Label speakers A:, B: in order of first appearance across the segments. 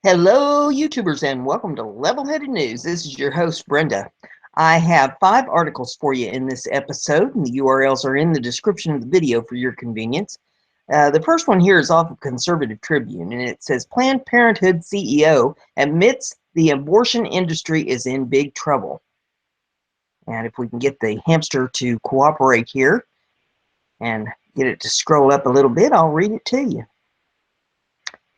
A: Hello, YouTubers, and welcome to Level-Headed News. This is your host, Brenda. I have 5 articles for you in this episode, and the URLs are in the description of the video for your convenience. The first one here is off of Conservative Tribune, and it says, Planned Parenthood CEO admits the abortion industry is in big trouble. And if we can get the hamster to cooperate here and get it to scroll up a little bit, I'll read it to you.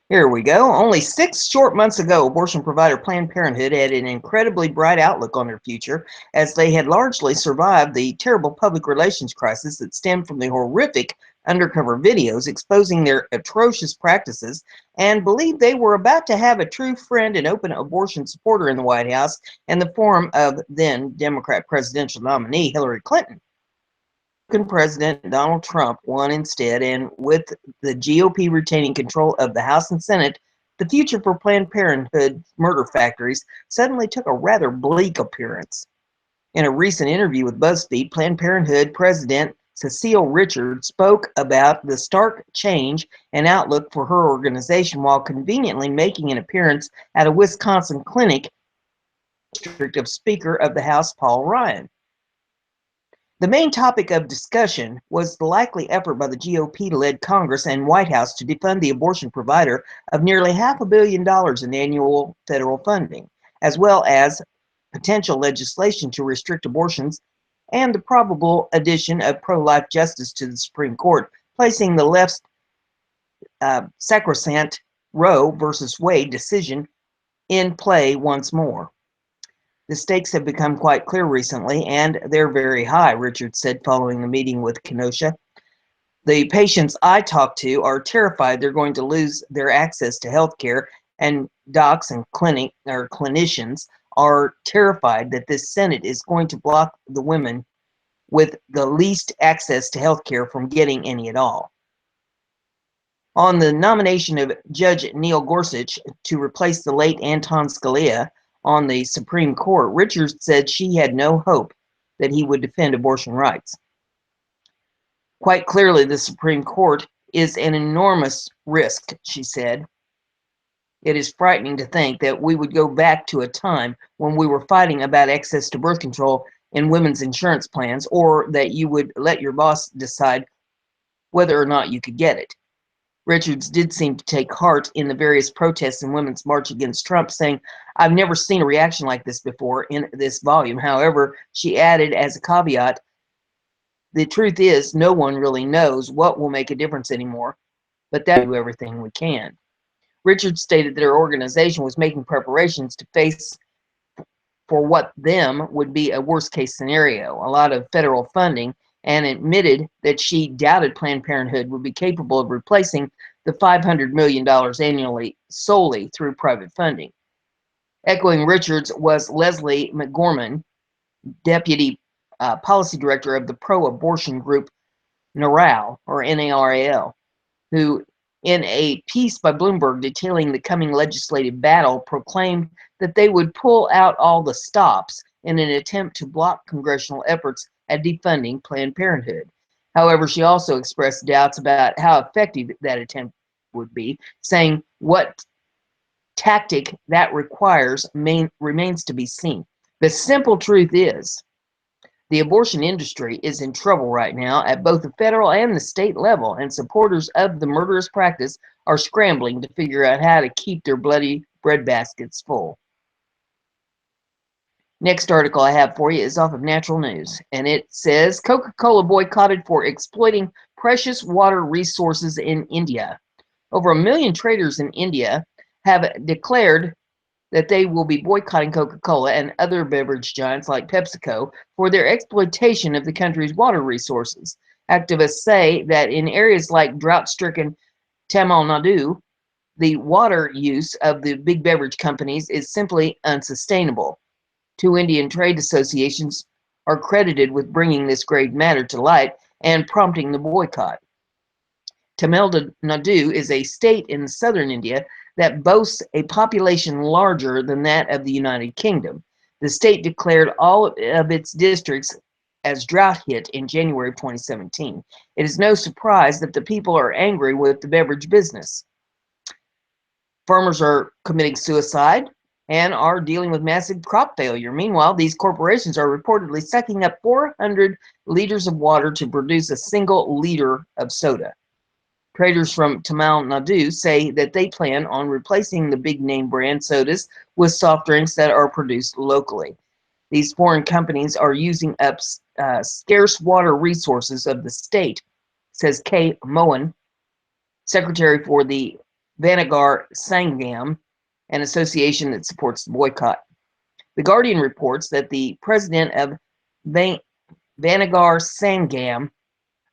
A: Here we go. Only 6 short months ago, abortion provider Planned Parenthood had an incredibly bright outlook on their future, as they had largely survived the terrible public relations crisis that stemmed from the horrific undercover videos exposing their atrocious practices, and believed they were about to have a true friend and open abortion supporter in the White House in the form of then Democrat presidential nominee Hillary Clinton. President Donald Trump won instead, and with the GOP retaining control of the House and Senate, the future for Planned Parenthood murder factories suddenly took a rather bleak appearance. In a recent interview with BuzzFeed, Planned Parenthood President Cecile Richards spoke about the stark change and outlook for her organization while conveniently making an appearance at a Wisconsin clinic district of Speaker of the House Paul Ryan. The main topic of discussion was the likely effort by the GOP-led Congress and White House to defund the abortion provider of nearly $500 million in annual federal funding, as well as potential legislation to restrict abortions and the probable addition of pro-life justice to the Supreme Court, placing the left's sacrosanct Roe versus Wade decision in play once more. The stakes have become quite clear recently, and they're very high, Richard said following a meeting with Kenosha. The patients I talk to are terrified they're going to lose their access to health care, and docs and clinicians are terrified that this Senate is going to block the women with the least access to health care from getting any at all. On the nomination of Judge Neil Gorsuch to replace the late Anton Scalia on the Supreme Court, Richards said she had no hope that he would defend abortion rights. Quite clearly, the Supreme Court is an enormous risk, she said. It is frightening to think that we would go back to a time when we were fighting about access to birth control in women's insurance plans, or that you would let your boss decide whether or not you could get it. Richards did seem to take heart in the various protests and women's march against Trump, saying, I've never seen a reaction like this before in this volume. However, she added as a caveat, the truth is no one really knows what will make a difference anymore, but that we do everything we can. Richards stated that her organization was making preparations to face for what them would be a worst case scenario, a lot of federal funding, and admitted that she doubted Planned Parenthood would be capable of replacing the $500 million annually solely through private funding. Echoing Richards was Leslie McGorman, Deputy Policy Director of the pro-abortion group NARAL, or NARAL, who, in a piece by Bloomberg detailing the coming legislative battle, proclaimed that they would pull out all the stops in an attempt to block congressional efforts at defunding Planned Parenthood. However, she also expressed doubts about how effective that attempt would be, saying what tactic that requires remains to be seen. The simple truth is, the abortion industry is in trouble right now at both the federal and the state level, and supporters of the murderous practice are scrambling to figure out how to keep their bloody breadbaskets full. Next article I have for you is off of Natural News, and it says Coca-Cola boycotted for exploiting precious water resources in India. Over 1 million traders in India have declared that they will be boycotting Coca-Cola and other beverage giants like PepsiCo for their exploitation of the country's water resources. Activists say that in areas like drought-stricken Tamil Nadu, the water use of the big beverage companies is simply unsustainable. 2 Indian trade associations are credited with bringing this grave matter to light and prompting the boycott. Tamil Nadu is a state in southern India that boasts a population larger than that of the United Kingdom. The state declared all of its districts as drought hit in January of 2017. It is no surprise that the people are angry with the beverage business. Farmers are committing suicide and are dealing with massive crop failure. Meanwhile, these corporations are reportedly sucking up 400 liters of water to produce a single liter of soda. Traders from Tamil Nadu say that they plan on replacing the big name brand sodas with soft drinks that are produced locally. These foreign companies are using up scarce water resources of the state, says Kay Mohan, secretary for the Vanagar Sangam, an association that supports the boycott. The Guardian reports that the president of Vanagar Sangam,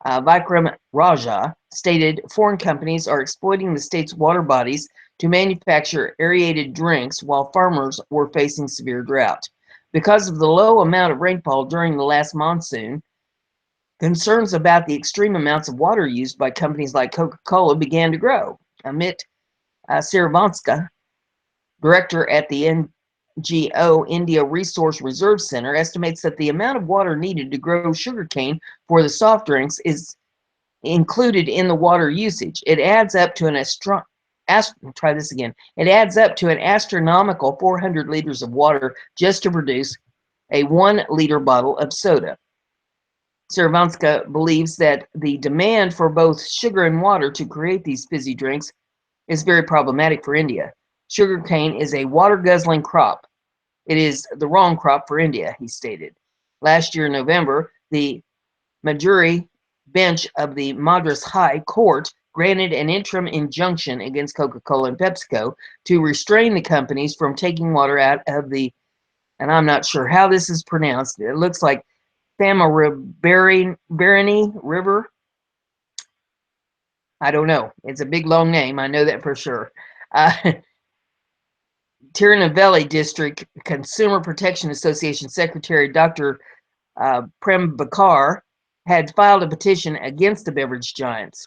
A: Vikram Raja, stated foreign companies are exploiting the state's water bodies to manufacture aerated drinks while farmers were facing severe drought. Because of the low amount of rainfall during the last monsoon, concerns about the extreme amounts of water used by companies like Coca-Cola began to grow. Amit Siravanska, director at the NGO India Resource Reserve Center, estimates that the amount of water needed to grow sugarcane for the soft drinks is included in the water usage. It adds up to an It adds up to an astronomical 400 liters of water just to produce a 1 liter bottle of soda. Siravanska believes that the demand for both sugar and water to create these fizzy drinks is very problematic for India. Sugarcane is a water-guzzling crop. It is the wrong crop for India, he stated. Last year in November, the Majuri bench of the Madras High Court granted an interim injunction against Coca-Cola and PepsiCo to restrain the companies from taking water out of the, and I'm not sure how this is pronounced, it looks like Thamarabarani River. I don't know. It's a big, long name. I know that for sure. Tirunelveli District Consumer Protection Association Secretary Dr. Prem Bakar had filed a petition against the beverage giants.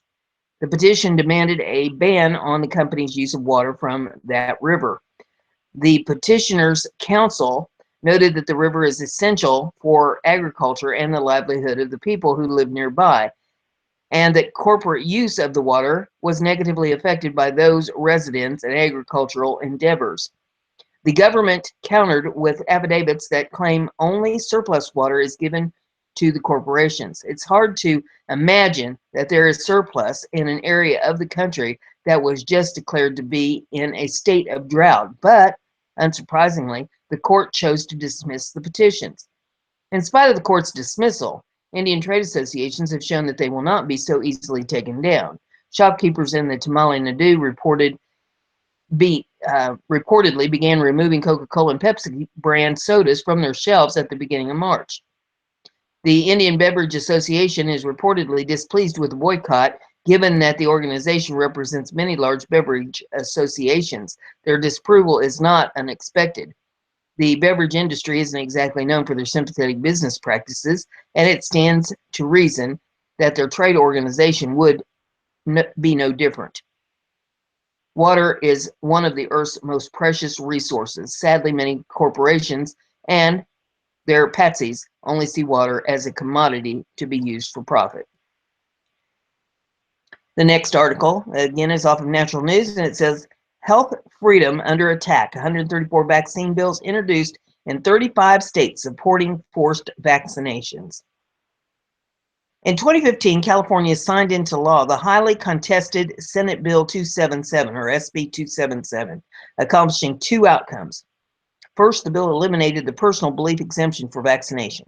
A: The petition demanded a ban on the company's use of water from that river. The petitioners' council noted that the river is essential for agriculture and the livelihood of the people who live nearby, and that corporate use of the water was negatively affected by those residents and agricultural endeavors. The government countered with affidavits that claim only surplus water is given to the corporations. It's hard to imagine that there is surplus in an area of the country that was just declared to be in a state of drought, but unsurprisingly, the court chose to dismiss the petitions. In spite of the court's dismissal, Indian trade associations have shown that they will not be so easily taken down. Shopkeepers in the Tamil Nadu reportedly began removing Coca-Cola and Pepsi brand sodas from their shelves at the beginning of March. The Indian Beverage Association is reportedly displeased with the boycott, given that the organization represents many large beverage associations. Their disapproval is not unexpected. The beverage industry isn't exactly known for their sympathetic business practices, and it stands to reason that their trade organization would be no different. Water is one of the Earth's most precious resources. Sadly, many corporations and their patsies only see water as a commodity to be used for profit. The next article, again, is off of Natural News, and it says, Health freedom under attack. 134 vaccine bills introduced in 35 states supporting forced vaccinations. In 2015, California signed into law the highly contested Senate Bill 277, or SB 277, accomplishing two outcomes. First, the bill eliminated the personal belief exemption for vaccination.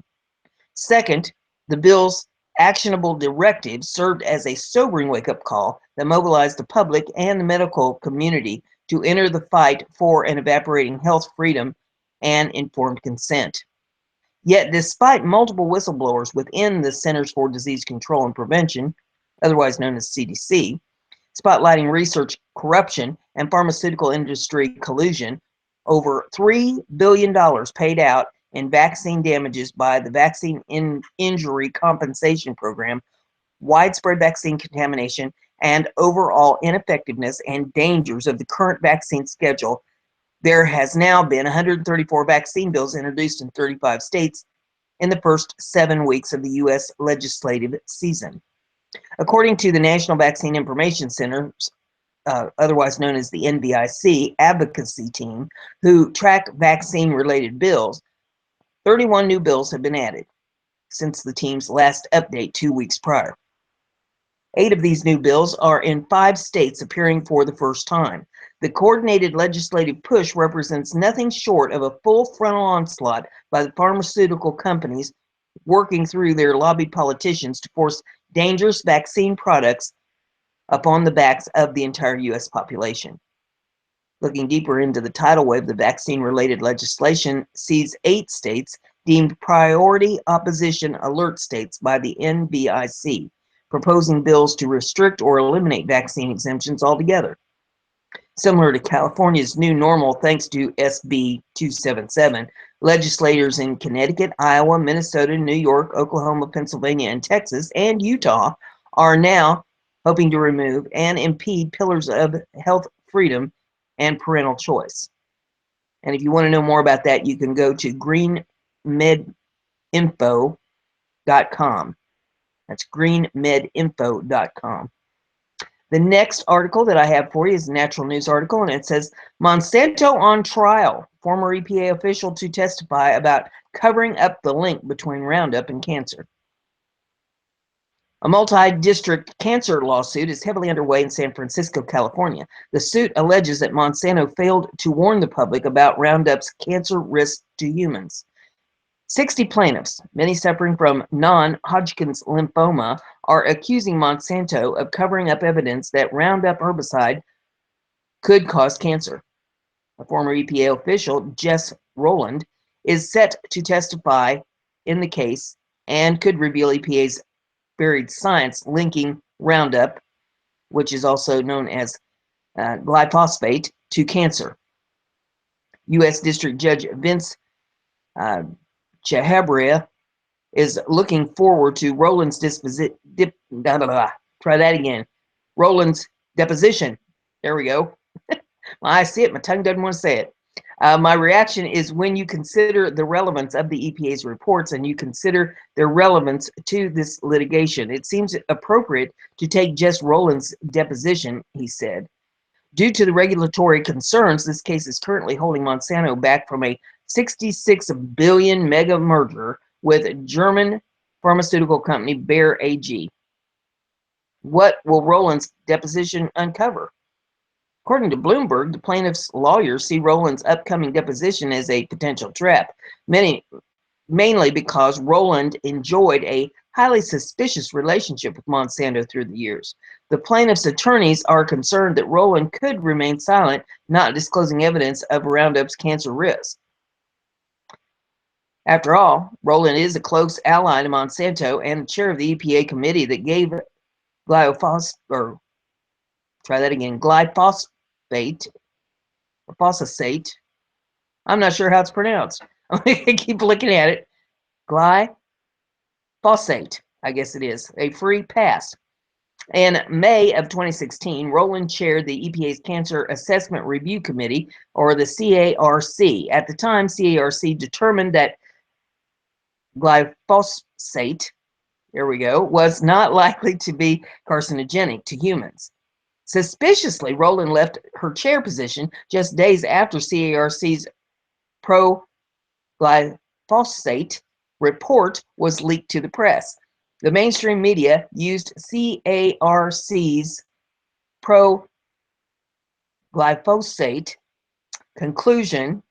A: Second, the bill's actionable directive served as a sobering wake-up call that mobilized the public and the medical community to enter the fight for an evaporating health freedom and informed consent. Yet, despite multiple whistleblowers within the Centers for Disease Control and Prevention, otherwise known as CDC, spotlighting research corruption and pharmaceutical industry collusion, over $3 billion paid out in vaccine damages by the Vaccine Injury Compensation Program, widespread vaccine contamination, and overall ineffectiveness and dangers of the current vaccine schedule. There has now been 134 vaccine bills introduced in 35 states in the first 7 weeks of the U.S. legislative season. According to the National Vaccine Information Center's otherwise known as the NVIC advocacy team, who track vaccine-related bills. 31 new bills have been added since the team's last update 2 weeks prior. 8 of these new bills are in 5 states appearing for the first time. The coordinated legislative push represents nothing short of a full frontal onslaught by the pharmaceutical companies working through their lobbied politicians to force dangerous vaccine products upon the backs of the entire U.S. population. Looking deeper into the tidal wave, the vaccine-related legislation sees 8 states deemed priority opposition alert states by the NVIC, proposing bills to restrict or eliminate vaccine exemptions altogether. Similar to California's new normal, thanks to SB 277, legislators in Connecticut, Iowa, Minnesota, New York, Oklahoma, Pennsylvania, and Texas, and Utah are now hoping to remove and impede pillars of health freedom and parental choice. And if you want to know more about that, you can go to greenmedinfo.com. That's greenmedinfo.com. The next article that I have for you is a natural news article, and it says, Monsanto on trial. Former EPA official to testify about covering up the link between Roundup and cancer. A multi-district cancer lawsuit is heavily underway in San Francisco, California. The suit alleges that Monsanto failed to warn the public about Roundup's cancer risk to humans. 60 plaintiffs, many suffering from non-Hodgkin's lymphoma, are accusing Monsanto of covering up evidence that Roundup herbicide could cause cancer. A former EPA official, Jess Rowland, is set to testify in the case and could reveal EPA's buried science linking Roundup, which is also known as glyphosate, to cancer. U.S. District Judge Vince Chahabria is looking forward to Rowland's Rowland's deposition. There we go. I see it. My tongue doesn't want to say it. My reaction is when you consider the relevance of the EPA's reports and you consider their relevance to this litigation, it seems appropriate to take Jess Rowland's deposition, he said. Due to the regulatory concerns, this case is currently holding Monsanto back from a $66 billion mega merger with German pharmaceutical company Bayer AG. What will Rowland's deposition uncover? According to Bloomberg, the plaintiff's lawyers see Rowland's upcoming deposition as a potential trap, mainly because Rowland enjoyed a highly suspicious relationship with Monsanto through the years. The plaintiff's attorneys are concerned that Rowland could remain silent, not disclosing evidence of Roundup's cancer risk. After all, Rowland is a close ally to Monsanto and the chair of the EPA committee that gave glyphosate, or phosphate. I'm not sure how it's pronounced. I keep looking at it. Glyphosate, I guess it is, a free pass. In May of 2016, Rowland chaired the EPA's Cancer Assessment Review Committee, or the CARC. At the time, CARC determined that glyphosate, there we go, was not likely to be carcinogenic to humans. Suspiciously, Rowland left her chair position just days after CARC's pro-glyphosate report was leaked to the press. The mainstream media used CARC's pro-glyphosate conclusion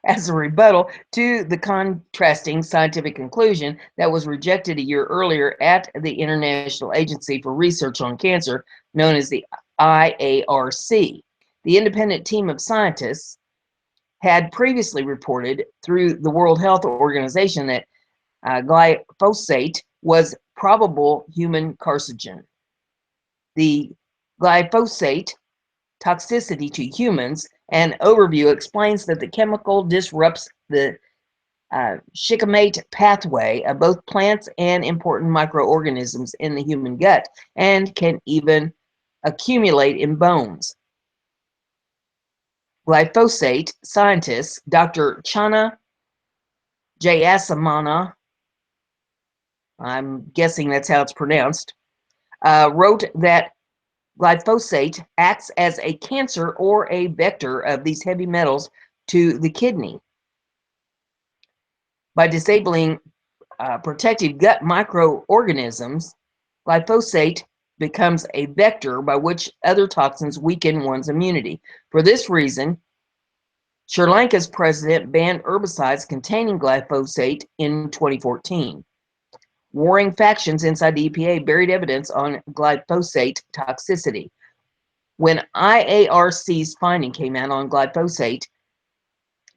A: as a rebuttal to the contrasting scientific conclusion that was rejected a year earlier at the International Agency for Research on Cancer, known as the IARC. The independent team of scientists had previously reported through the World Health Organization that glyphosate was probable human carcinogen. The glyphosate toxicity to humans, an overview explains that the chemical disrupts the shikimate pathway of both plants and important microorganisms in the human gut and can even accumulate in bones. Glyphosate scientist Dr. Chana Jayasamana, I'm guessing that's how it's pronounced, wrote that Glyphosate acts as a cancer or a vector of these heavy metals to the kidney by disabling protective gut microorganisms. Glyphosate becomes a vector by which other toxins weaken one's immunity. For this reason, Sri Lanka's president banned herbicides containing glyphosate in 2014. Warring factions inside the EPA buried evidence on glyphosate toxicity. When IARC's finding came out on glyphosate,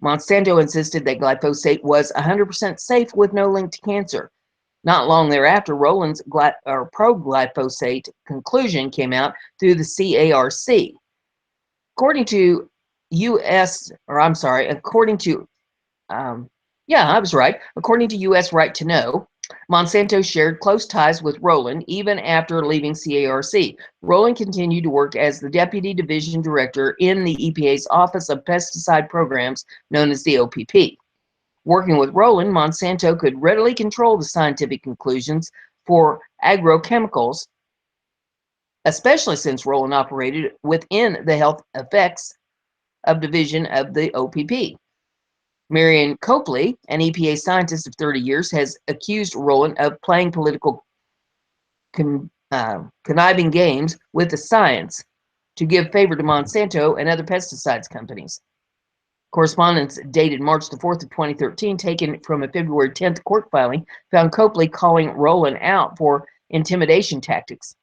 A: Monsanto insisted that glyphosate was 100% safe with no link to cancer. Not long thereafter, Rowland's pro-glyphosate conclusion came out through the CARC. According to According to U.S. Right to Know, Monsanto shared close ties with Rowland even after leaving CARC. Rowland continued to work as the Deputy Division Director in the EPA's Office of Pesticide Programs, known as the OPP. Working with Rowland, Monsanto could readily control the scientific conclusions for agrochemicals, especially since Rowland operated within the health effects of division of the OPP. Marion Copley, an EPA scientist of 30 years, has accused Rowland of playing political conniving games with the science to give favor to Monsanto and other pesticides companies. Correspondence dated March the 4th of 2013, taken from a February 10th court filing, found Copley calling Rowland out for intimidation tactics.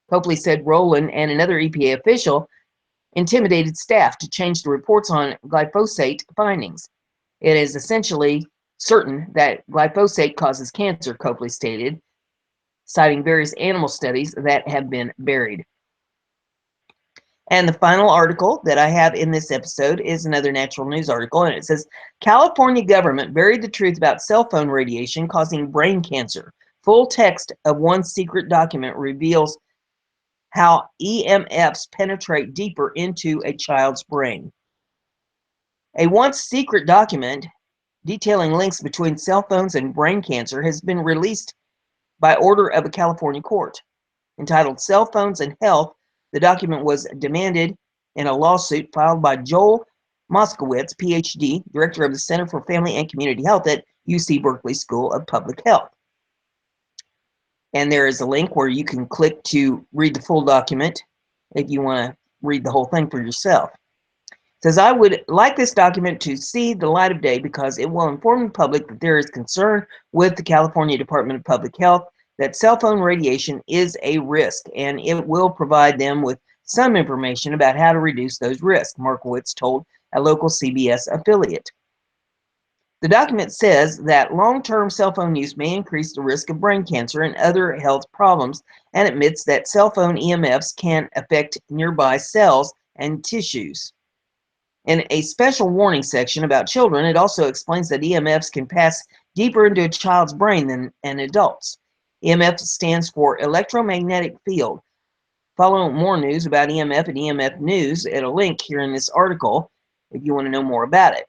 A: Copley said Rowland and another EPA official intimidated staff to change the reports on glyphosate findings. It is essentially certain that glyphosate causes cancer, Copley stated, citing various animal studies that have been buried. And the final article that I have in this episode is another natural news article, and it says, California government buried the truth about cell phone radiation causing brain cancer. Full text of one secret document reveals how EMFs penetrate deeper into a child's brain. A once secret document detailing links between cell phones and brain cancer has been released by order of a California court. Entitled Cell Phones and Health, the document was demanded in a lawsuit filed by Joel Moskowitz, PhD, director of the Center for Family and Community Health at UC Berkeley School of Public Health. And there is a link where you can click to read the full document if you want to read the whole thing for yourself. It says, I would like this document to see the light of day because it will inform the public that there is concern with the California Department of Public Health that cell phone radiation is a risk, and it will provide them with some information about how to reduce those risks, Markowitz told a local CBS affiliate. The document says that long-term cell phone use may increase the risk of brain cancer and other health problems, and admits that cell phone EMFs can affect nearby cells and tissues. In a special warning section about children, it also explains that EMFs can pass deeper into a child's brain than an adult's. EMF stands for electromagnetic field. Follow more news about EMF and EMF news at a link here in this article if you want to know more about it.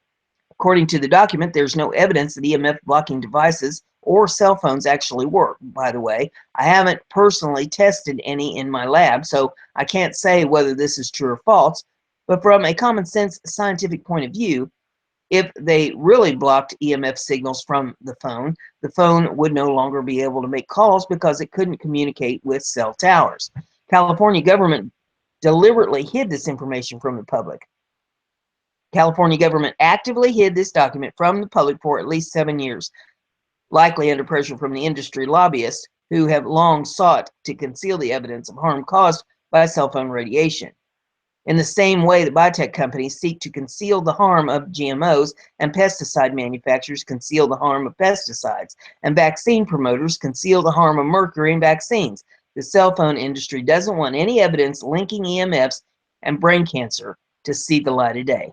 A: According to the document, there's no evidence that EMF blocking devices or cell phones actually work. By the way, I haven't personally tested any in my lab, so I can't say whether this is true or false, but from a common sense scientific point of view, if they really blocked EMF signals from the phone would no longer be able to make calls because it couldn't communicate with cell towers. California government deliberately hid this information from the public. California government actively hid this document from the public for at least 7 years, likely under pressure from the industry lobbyists who have long sought to conceal the evidence of harm caused by cell phone radiation. In the same way that biotech companies seek to conceal the harm of GMOs and pesticide manufacturers conceal the harm of pesticides, and vaccine promoters conceal the harm of mercury in vaccines, the cell phone industry doesn't want any evidence linking EMFs and brain cancer to see the light of day.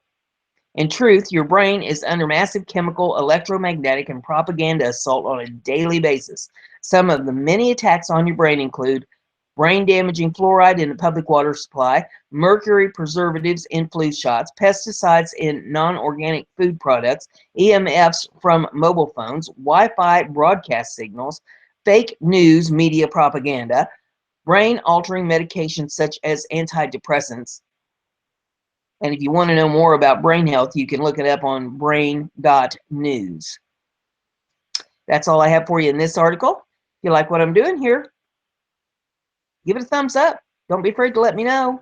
A: In truth, your brain is under massive chemical, electromagnetic, and propaganda assault on a daily basis. Some of the many attacks on your brain include brain-damaging fluoride in the public water supply, mercury preservatives in flu shots, pesticides in non-organic food products, EMFs from mobile phones, Wi-Fi broadcast signals, fake news media propaganda, brain-altering medications such as antidepressants. And if you want to know more about brain health, you can look it up on brain.news. That's all I have for you in this article. If you like what I'm doing here, give it a thumbs up. Don't be afraid to let me know.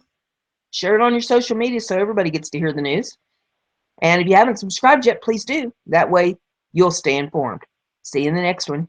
A: Share it on your social media so everybody gets to hear the news. And if you haven't subscribed yet, please do. That way you'll stay informed. See you in the next one.